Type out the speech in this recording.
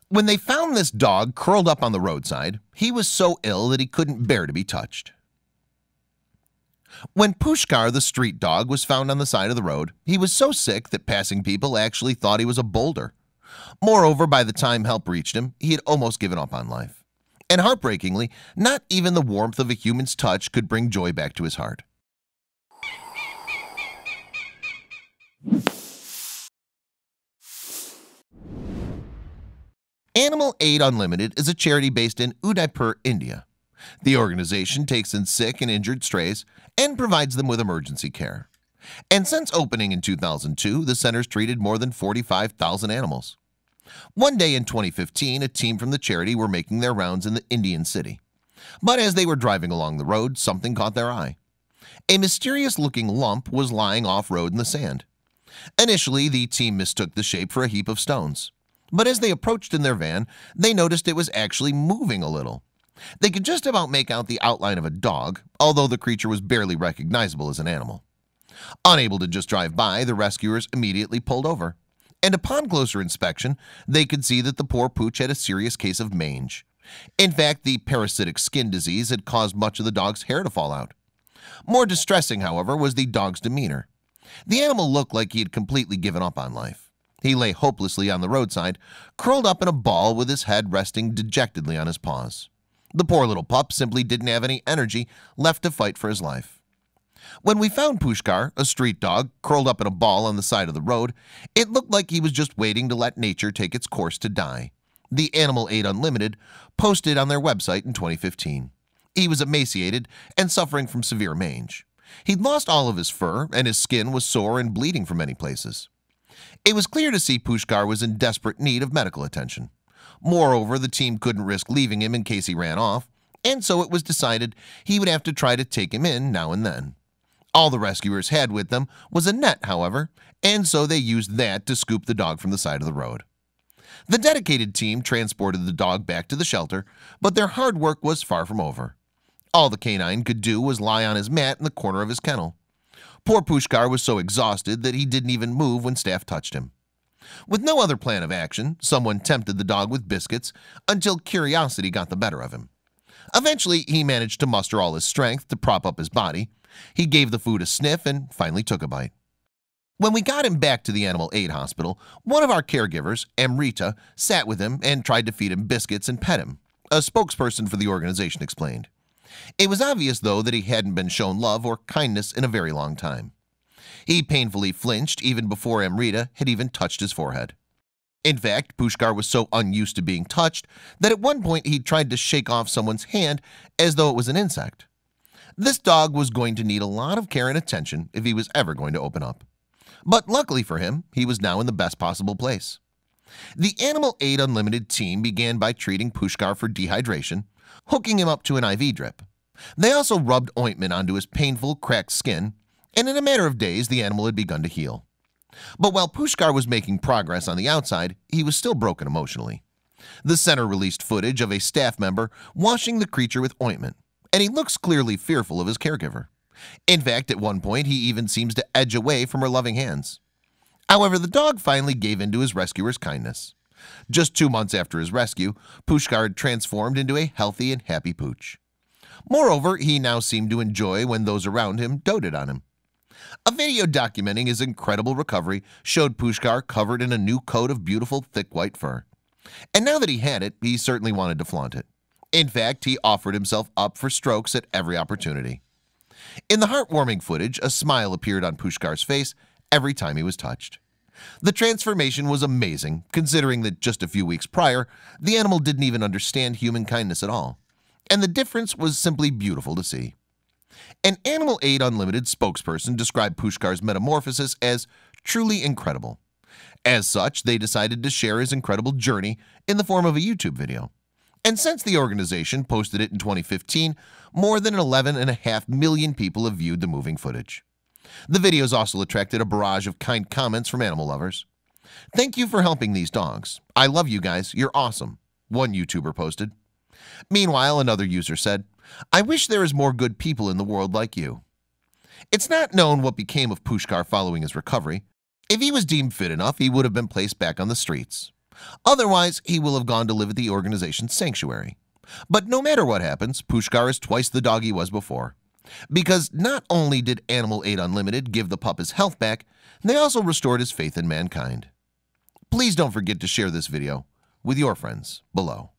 When they found this dog curled up on the roadside, he was so ill that he couldn't bear to be touched. When Pushkar the street dog was found on the side of the road, he was so sick that passing people actually thought he was a boulder. Moreover, by the time help reached him, he had almost given up on life. And heartbreakingly, not even the warmth of a human's touch could bring joy back to his heart. Animal Aid Unlimited is a charity based in Udaipur, India. The organization takes in sick and injured strays and provides them with emergency care. And since opening in 2002, the center's treated more than 45,000 animals. One day in 2015, a team from the charity were making their rounds in the Indian city. But as they were driving along the road, something caught their eye. A mysterious-looking lump was lying off-road in the sand. Initially, the team mistook the shape for a heap of stones. But as they approached in their van, they noticed it was actually moving a little. They could just about make out the outline of a dog, although the creature was barely recognizable as an animal. Unable to just drive by, the rescuers immediately pulled over. And upon closer inspection, they could see that the poor pooch had a serious case of mange. In fact, the parasitic skin disease had caused much of the dog's hair to fall out. More distressing, however, was the dog's demeanor. The animal looked like he had completely given up on life. He lay hopelessly on the roadside, curled up in a ball with his head resting dejectedly on his paws. The poor little pup simply didn't have any energy left to fight for his life. When we found Pushkar, a street dog, curled up in a ball on the side of the road, it looked like he was just waiting to let nature take its course to die. The Animal Aid Unlimited posted on their website in 2015. He was emaciated and suffering from severe mange. He'd lost all of his fur, and his skin was sore and bleeding from many places. It was clear to see Pushkar was in desperate need of medical attention. Moreover, the team couldn't risk leaving him in case he ran off, and so it was decided he would have to try to take him in now and then. All the rescuers had with them was a net, however, and so they used that to scoop the dog from the side of the road. The dedicated team transported the dog back to the shelter, but their hard work was far from over. All the canine could do was lie on his mat in the corner of his kennel. Poor Pushkar was so exhausted that he didn't even move when staff touched him. With no other plan of action, someone tempted the dog with biscuits until curiosity got the better of him. Eventually, he managed to muster all his strength to prop up his body. He gave the food a sniff and finally took a bite. When we got him back to the Animal Aid Hospital, one of our caregivers, Amrita, sat with him and tried to feed him biscuits and pet him, a spokesperson for the organization explained. It was obvious, though, that he hadn't been shown love or kindness in a very long time. He painfully flinched even before Amrita had even touched his forehead. In fact, Pushkar was so unused to being touched that at one point he tried to shake off someone's hand as though it was an insect. This dog was going to need a lot of care and attention if he was ever going to open up. But luckily for him, he was now in the best possible place. The Animal Aid Unlimited team began by treating Pushkar for dehydration, hooking him up to an IV drip. They also rubbed ointment onto his painful, cracked skin, and in a matter of days, the animal had begun to heal. But while Pushkar was making progress on the outside, he was still broken emotionally. The center released footage of a staff member washing the creature with ointment, and he looks clearly fearful of his caregiver. In fact, at one point, he even seems to edge away from her loving hands. However, the dog finally gave in to his rescuer's kindness. Just 2 months after his rescue, Pushkar had transformed into a healthy and happy pooch. Moreover, he now seemed to enjoy when those around him doted on him. A video documenting his incredible recovery showed Pushkar covered in a new coat of beautiful, thick white fur. And now that he had it, he certainly wanted to flaunt it. In fact, he offered himself up for strokes at every opportunity. In the heartwarming footage, a smile appeared on Pushkar's face every time he was touched. The transformation was amazing, considering that just a few weeks prior, the animal didn't even understand human kindness at all. And the difference was simply beautiful to see. An Animal Aid Unlimited spokesperson described Pushkar's metamorphosis as truly incredible. As such, they decided to share his incredible journey in the form of a YouTube video. And since the organization posted it in 2015, more than 11.5 million people have viewed the moving footage. The videos also attracted a barrage of kind comments from animal lovers. "Thank you for helping these dogs. I love you guys. You're awesome," one YouTuber posted. Meanwhile, another user said, "I wish there is more good people in the world like you." It's not known what became of Pushkar following his recovery. If he was deemed fit enough, he would have been placed back on the streets. Otherwise, he will have gone to live at the organization's sanctuary. But no matter what happens, Pushkar is twice the dog he was before. Because not only did Animal Aid Unlimited give the pup his health back, they also restored his faith in mankind. Please don't forget to share this video with your friends below.